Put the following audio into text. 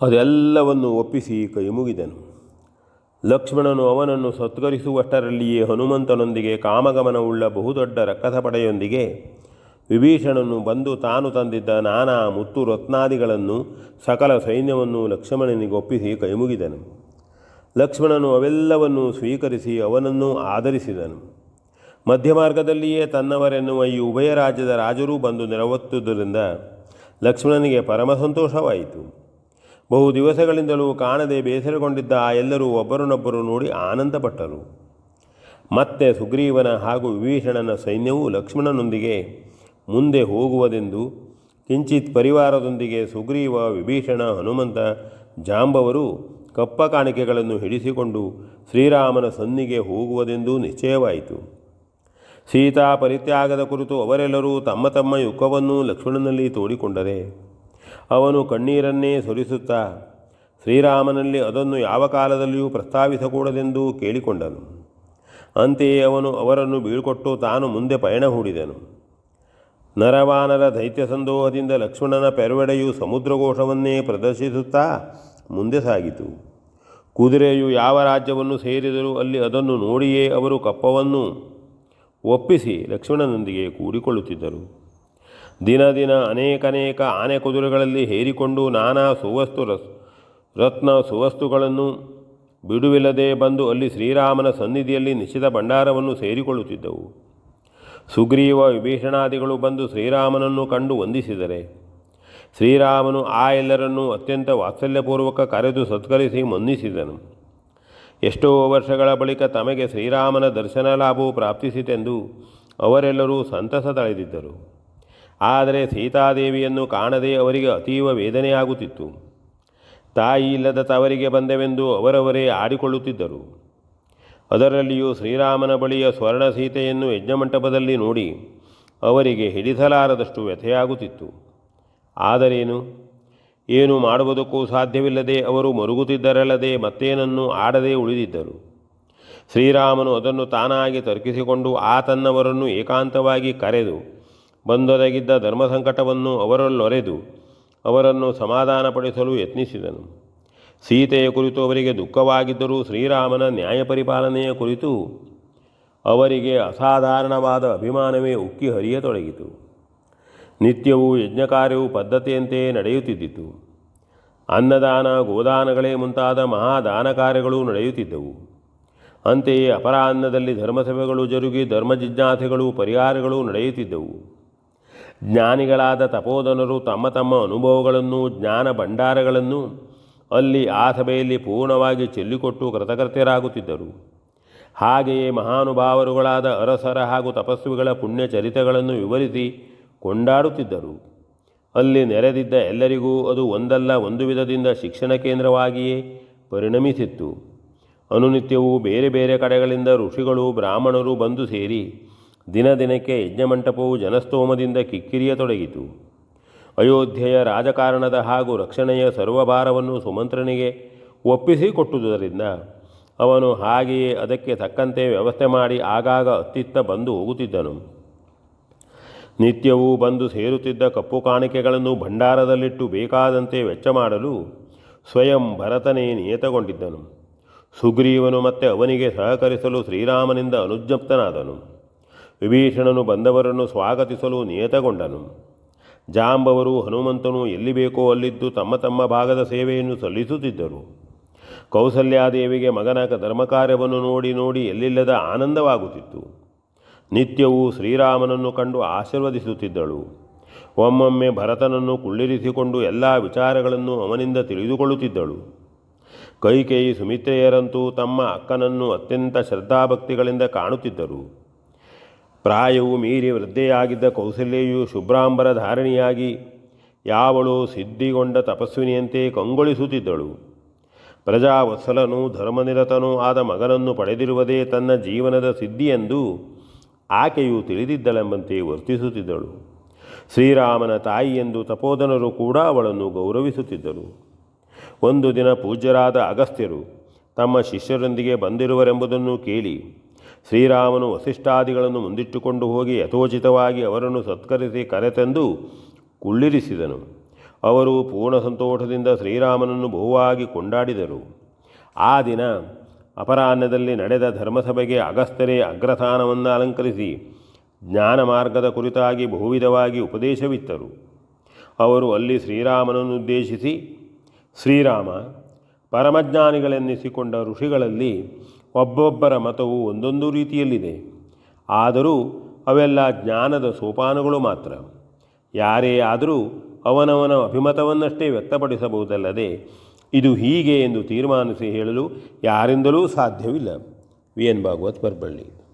ಅದೆಲ್ಲವನ್ನು ಒಪ್ಪಿಸಿ ಕೈಮುಗಿದನು. ಲಕ್ಷ್ಮಣನು ಅವನನ್ನು ಸತ್ಕರಿಸುವಷ್ಟರಲ್ಲಿಯೇ ಹನುಮಂತನೊಂದಿಗೆ ಕಾಮಗಮನವುಳ್ಳ ಬಹುದೊಡ್ಡ ರಕ್ಕಸ ಪಡೆಯೊಂದಿಗೆ ವಿಭೀಷಣನು ಬಂದು ತಾನು ತಂದಿದ್ದ ನಾನಾ ಮುತ್ತು ರತ್ನಾದಿಗಳನ್ನು ಸಕಲ ಸೈನ್ಯವನ್ನು ಲಕ್ಷ್ಮಣನಿಗೆ ಒಪ್ಪಿಸಿ ಕೈಮುಗಿದನು. ಲಕ್ಷ್ಮಣನು ಅವೆಲ್ಲವನ್ನೂ ಸ್ವೀಕರಿಸಿ ಅವನನ್ನು ಆದರಿಸಿದನು. ಮಧ್ಯಮಾರ್ಗದಲ್ಲಿಯೇ ತನ್ನವರೆನ್ನುವ ಈ ಉಭಯ ರಾಜ್ಯದ ರಾಜರೂ ಬಂದು ನೆರವತ್ತುದರಿಂದ ಲಕ್ಷ್ಮಣನಿಗೆ ಪರಮ ಸಂತೋಷವಾಯಿತು. ಬಹು ದಿವಸಗಳಿಂದಲೂ ಕಾಣದೆ ಬೇಸರಗೊಂಡಿದ್ದ ಆ ಎಲ್ಲರೂ ಒಬ್ಬರನ್ನೊಬ್ಬರು ನೋಡಿ ಆನಂದಪಟ್ಟರು. ಮತ್ತೆ ಸುಗ್ರೀವನ ಹಾಗೂ ವಿಭೀಷಣನ ಸೈನ್ಯವು ಲಕ್ಷ್ಮಣನೊಂದಿಗೆ ಮುಂದೆ ಹೋಗುವುದೆಂದು ಕಿಂಚಿತ್ ಪರಿವಾರದೊಂದಿಗೆ ಸುಗ್ರೀವ, ವಿಭೀಷಣ, ಹನುಮಂತ, ಜಾಂಬವರು ಕಪ್ಪ ಕಾಣಿಕೆಗಳನ್ನು ಹಿಡಿಸಿಕೊಂಡು ಶ್ರೀರಾಮನ ಸನ್ನಿಗೆ ಹೋಗುವುದೆಂದು ನಿಶ್ಚಯವಾಯಿತು. ಸೀತಾ ಪರಿತ್ಯಾಗದ ಕುರಿತು ಅವರೆಲ್ಲರೂ ತಮ್ಮ ತಮ್ಮ ಯುಕ್ತವನ್ನು ಲಕ್ಷ್ಮಣನಲ್ಲಿ ತೋಡಿಕೊಂಡರೆ ಅವನು ಕಣ್ಣೀರನ್ನೇ ಸುರಿಸುತ್ತಾ ಶ್ರೀರಾಮನಲ್ಲಿ ಅದನ್ನು ಯಾವ ಕಾಲದಲ್ಲಿಯೂ ಪ್ರಸ್ತಾವಿಸಕೂಡದೆಂದು ಕೇಳಿಕೊಂಡನು. ಅಂತೆಯೇ ಅವನು ಅವರನ್ನು ಬೀಳ್ಕೊಟ್ಟು ತಾನು ಮುಂದೆ ಪಯಣ ಹೂಡಿದನು. ನರವಾನರ ದೈತ್ಯ ಸಂದೋಹದಿಂದ ಲಕ್ಷ್ಮಣನ ಪೆರವೆಡೆಯು ಸಮುದ್ರಘೋಷವನ್ನೇ ಪ್ರದರ್ಶಿಸುತ್ತಾ ಮುಂದೆ ಸಾಗಿತು. ಕುದುರೆಯು ಯಾವ ರಾಜ್ಯವನ್ನು ಸೇರಿದರೂ ಅಲ್ಲಿ ಅದನ್ನು ನೋಡಿಯೇ ಅವರು ಕಪ್ಪವನ್ನು ಒಪ್ಪಿಸಿ ಲಕ್ಷ್ಮಣನೊಂದಿಗೆ ಕೂಡಿಕೊಳ್ಳುತ್ತಿದ್ದರು. ದಿನ ಅನೇಕನೇಕ ಆನೆ ಕುದುರೆಗಳಲ್ಲಿ ಹೇರಿಕೊಂಡು ನಾನಾ ರತ್ನ ಸುವಸ್ತುಗಳನ್ನು ಬಿಡುವಿಲ್ಲದೆ ಬಂದು ಅಲ್ಲಿ ಶ್ರೀರಾಮನ ಸನ್ನಿಧಿಯಲ್ಲಿ ನಿಶ್ಚಿತ ಭಂಡಾರವನ್ನು ಸೇರಿಕೊಳ್ಳುತ್ತಿದ್ದವು. ಸುಗ್ರೀವ, ವಿಭೀಷಣಾದಿಗಳು ಬಂದು ಶ್ರೀರಾಮನನ್ನು ಕಂಡು ವಂದಿಸಿದರೆ ಶ್ರೀರಾಮನು ಆ ಎಲ್ಲರನ್ನೂ ಅತ್ಯಂತ ವಾತ್ಸಲ್ಯಪೂರ್ವಕ ಕರೆದು ಸತ್ಕರಿಸಿ ಮನ್ನಿಸಿದನು. ಎಷ್ಟೋ ವರ್ಷಗಳ ಬಳಿಕ ತಮಗೆ ಶ್ರೀರಾಮನ ದರ್ಶನ ಲಾಭವು ಪ್ರಾಪ್ತಿಸಿತೆಂದು ಅವರೆಲ್ಲರೂ ಸಂತಸ ತಳೆದಿದ್ದರು. ಆದರೆ ಸೀತಾದೇವಿಯನ್ನು ಕಾಣದೆ ಅವರಿಗೆ ಅತೀವ ವೇದನೆಯಾಗುತ್ತಿತ್ತು. ತಾಯಿ ಇಲ್ಲದ ತವರಿಗೆ ಬಂದೆವೆಂದು ಅವರವರೇ ಆಡಿಕೊಳ್ಳುತ್ತಿದ್ದರು. ಅದರಲ್ಲಿಯೂ ಶ್ರೀರಾಮನ ಬಳಿಯ ಸ್ವರ್ಣ ಸೀತೆಯನ್ನು ಯಜ್ಞಮಂಟಪದಲ್ಲಿ ನೋಡಿ ಅವರಿಗೆ ಹಿಡಿಸಲಾರದಷ್ಟು ವ್ಯಥೆಯಾಗುತ್ತಿತ್ತು. ಆದರೇನು, ಏನು ಮಾಡುವುದಕ್ಕೂ ಸಾಧ್ಯವಿಲ್ಲದೆ ಅವರು ಮರುಗುತ್ತಿದ್ದರಲ್ಲದೆ ಮತ್ತೇನನ್ನು ಆಡದೆ ಉಳಿದಿದ್ದರು. ಶ್ರೀರಾಮನು ಅದನ್ನು ತಾನಾಗಿ ತರ್ಕಿಸಿಕೊಂಡು ಆ ತನ್ನವರನ್ನು ಏಕಾಂತವಾಗಿ ಕರೆದು ಬಂದೊದಗಿದ್ದ ಧರ್ಮಸಂಕಟವನ್ನು ಅವರಲ್ಲೊರೆದು ಅವರನ್ನು ಸಮಾಧಾನಪಡಿಸಲು ಯತ್ನಿಸಿದನು. ಸೀತೆಯ ಕುರಿತು ಅವರಿಗೆ ದುಃಖವಾಗಿದ್ದರೂ ಶ್ರೀರಾಮನ ನ್ಯಾಯ ಪರಿಪಾಲನೆಯ ಕುರಿತು ಅವರಿಗೆ ಅಸಾಧಾರಣವಾದ ಅಭಿಮಾನವೇ ಉಕ್ಕಿ ಹರಿಯತೊಡಗಿತು. ನಿತ್ಯವೂ ಯಜ್ಞಕಾರ್ಯವು ಪದ್ಧತಿಯಂತೆಯೇ ನಡೆಯುತ್ತಿದ್ದಿತು. ಅನ್ನದಾನ, ಗೋದಾನಗಳೇ ಮುಂತಾದ ಮಹಾದಾನ ಕಾರ್ಯಗಳು ನಡೆಯುತ್ತಿದ್ದವು. ಅಂತೆಯೇ ಅಪರಾಹ್ನದಲ್ಲಿ ಧರ್ಮಸಭೆಗಳು ಜರುಗಿ ಧರ್ಮ ಜಿಜ್ಞಾಸೆಗಳು, ಪರಿಹಾರಗಳು ನಡೆಯುತ್ತಿದ್ದವು. ಜ್ಞಾನಿಗಳಾದ ತಪೋಧನರು ತಮ್ಮ ತಮ್ಮ ಅನುಭವಗಳನ್ನು, ಜ್ಞಾನ ಭಂಡಾರಗಳನ್ನು ಅಲ್ಲಿ ಆ ಸಭೆಯಲ್ಲಿ ಪೂರ್ಣವಾಗಿ ಚೆಲ್ಲಿಕೊಟ್ಟು ಕೃತಕೃತ್ಯರಾಗುತ್ತಿದ್ದರು. ಹಾಗೆಯೇ ಮಹಾನುಭಾವರುಗಳಾದ ಅರಸರ ಹಾಗೂ ತಪಸ್ವಿಗಳ ಪುಣ್ಯ ಚರಿತೆಗಳನ್ನು ವಿವರಿಸಿ ಕೊಂಡಾಡುತ್ತಿದ್ದರು. ಅಲ್ಲಿ ನೆರೆದಿದ್ದ ಎಲ್ಲರಿಗೂ ಅದು ಒಂದಲ್ಲ ಒಂದು ವಿಧದಿಂದ ಶಿಕ್ಷಣ ಕೇಂದ್ರವಾಗಿಯೇ ಪರಿಣಮಿಸಿತ್ತು. ಅನುನಿತ್ಯವೂ ಬೇರೆ ಬೇರೆ ಕಡೆಗಳಿಂದ ಋಷಿಗಳು, ಬ್ರಾಹ್ಮಣರು ಬಂದು ಸೇರಿ ದಿನಕ್ಕೆ ಯಜ್ಞಮಂಟಪವು ಜನಸ್ತೋಮದಿಂದ ಕಿಕ್ಕಿರಿಯತೊಡಗಿತು. ಅಯೋಧ್ಯೆಯ ರಾಜಕಾರಣದ ಹಾಗೂ ರಕ್ಷಣೆಯ ಸರ್ವಭಾರವನ್ನು ಸುಮಂತ್ರನಿಗೆ ಒಪ್ಪಿಸಿಕೊಟ್ಟುದರಿಂದ ಅವನು ಹಾಗೆಯೇ ಅದಕ್ಕೆ ತಕ್ಕಂತೆ ವ್ಯವಸ್ಥೆ ಮಾಡಿ ಆಗಾಗ ಅತ್ತಿತ್ತ ಬಂದು ಹೋಗುತ್ತಿದ್ದನು. ನಿತ್ಯವೂ ಬಂದು ಸೇರುತ್ತಿದ್ದ ಕಪ್ಪು ಕಾಣಿಕೆಗಳನ್ನು ಭಂಡಾರದಲ್ಲಿಟ್ಟು ಬೇಕಾದಂತೆ ವೆಚ್ಚ ಮಾಡಲು ಸ್ವಯಂ ಭರತನೇ ನಿಯತಗೊಂಡಿದ್ದನು. ಸುಗ್ರೀವನು ಮತ್ತೆ ಅವನಿಗೆ ಸಹಕರಿಸಲು ಶ್ರೀರಾಮನಿಂದ ಅನುಜ್ಞಪ್ತನಾದನು. ವಿಭೀಷಣನು ಬಂದವರನ್ನು ಸ್ವಾಗತಿಸಲು ನಿಯತಗೊಂಡನು. ಜಾಂಬವರು, ಹನುಮಂತನು ಎಲ್ಲಿ ಬೇಕೋ ಅಲ್ಲಿದ್ದು ತಮ್ಮ ತಮ್ಮ ಭಾಗದ ಸೇವೆಯನ್ನು ಸಲ್ಲಿಸುತ್ತಿದ್ದರು. ಕೌಸಲ್ಯಾದೇವಿಗೆ ಮಗನ ಧರ್ಮಕಾರ್ಯವನ್ನು ನೋಡಿ ನೋಡಿ ಎಲ್ಲಿಲ್ಲದ ಆನಂದವಾಗುತ್ತಿತ್ತು. ನಿತ್ಯವೂ ಶ್ರೀರಾಮನನ್ನು ಕಂಡು ಆಶೀರ್ವದಿಸುತ್ತಿದ್ದಳು. ಒಮ್ಮೊಮ್ಮೆ ಭರತನನ್ನು ಕುಳ್ಳಿರಿಸಿಕೊಂಡು ಎಲ್ಲ ವಿಚಾರಗಳನ್ನು ಅವನಿಂದ ತಿಳಿದುಕೊಳ್ಳುತ್ತಿದ್ದಳು. ಕೈಕೇಯಿ, ಸುಮಿತ್ರೆಯರಂತೂ ತಮ್ಮ ಅಕ್ಕನನ್ನು ಅತ್ಯಂತ ಶ್ರದ್ಧಾಭಕ್ತಿಗಳಿಂದ ಕಾಣುತ್ತಿದ್ದರು. ಪ್ರಾಯವು ಮೀರಿ ವೃದ್ಧೆಯಾಗಿದ್ದ ಕೌಸಲ್ಯೆಯು ಶುಭ್ರಾಂಬರ ಧಾರಣಿಯಾಗಿ ಯಾವಳೋ ಸಿದ್ಧಿಗೊಂಡ ತಪಸ್ವಿನಿಯಂತೆ ಕಂಗೊಳಿಸುತ್ತಿದ್ದಳು. ಪ್ರಜಾವತ್ಸಲನೂ ಧರ್ಮನಿರತನೂ ಆದ ಮಗನನ್ನು ಪಡೆದಿರುವುದೇ ತನ್ನ ಜೀವನದ ಸಿದ್ಧಿಯೆಂದು ಆಕೆಯು ತಿಳಿದಿದ್ದಳೆಂಬಂತೆ ವರ್ತಿಸುತ್ತಿದ್ದಳು. ಶ್ರೀರಾಮನ ತಾಯಿಯೆಂದು ತಪೋಧನರು ಕೂಡ ಅವಳನ್ನು ಗೌರವಿಸುತ್ತಿದ್ದರು. ಒಂದು ದಿನ ಪೂಜ್ಯರಾದ ಅಗಸ್ತ್ಯರು ತಮ್ಮ ಶಿಷ್ಯರೊಂದಿಗೆ ಬಂದಿರುವರೆಂಬುದನ್ನು ಕೇಳಿ ಶ್ರೀರಾಮನು ವಸಿಷ್ಠಾದಿಗಳನ್ನು ಮುಂದಿಟ್ಟುಕೊಂಡು ಹೋಗಿ ಯಥೋಚಿತವಾಗಿ ಅವರನ್ನು ಸತ್ಕರಿಸಿ ಕರೆತಂದು ಕುಳ್ಳಿರಿಸಿದನು. ಅವರು ಪೂರ್ಣ ಸಂತೋಷದಿಂದ ಶ್ರೀರಾಮನನ್ನು ಬಹುವಾಗಿ ಕೊಂಡಾಡಿದರು. ಆ ದಿನ ಅಪರಾಹ್ನದಲ್ಲಿ ನಡೆದ ಧರ್ಮಸಭೆಗೆ ಅಗಸ್ತ್ಯರೇ ಅಗ್ರಸ್ಥಾನವನ್ನು ಅಲಂಕರಿಸಿ ಜ್ಞಾನ ಮಾರ್ಗದ ಕುರಿತಾಗಿ ಬಹುವಿಧವಾಗಿ ಉಪದೇಶವಿತ್ತರು. ಅವರು ಅಲ್ಲಿ ಶ್ರೀರಾಮನನ್ನುದ್ದೇಶಿಸಿ, ಶ್ರೀರಾಮ, ಪರಮಜ್ಞಾನಿಗಳೆನ್ನಿಸಿಕೊಂಡ ಋಷಿಗಳಲ್ಲಿ ಒಬ್ಬೊಬ್ಬರ ಮತವು ಒಂದೊಂದು ರೀತಿಯಲ್ಲಿದೆ. ಆದರೂ ಅವೆಲ್ಲ ಜ್ಞಾನದ ಸೋಪಾನಗಳು ಮಾತ್ರ. ಯಾರೇ ಆದರೂ ಅವನವನ ಅಭಿಮತವನ್ನಷ್ಟೇ ವ್ಯಕ್ತಪಡಿಸಬಹುದಲ್ಲದೆ ಇದು ಹೀಗೆ ಎಂದು ತೀರ್ಮಾನಿಸಿ ಹೇಳಲು ಯಾರಿಂದಲೂ ಸಾಧ್ಯವಿಲ್ಲ. V N Bhagwat, Baraballi.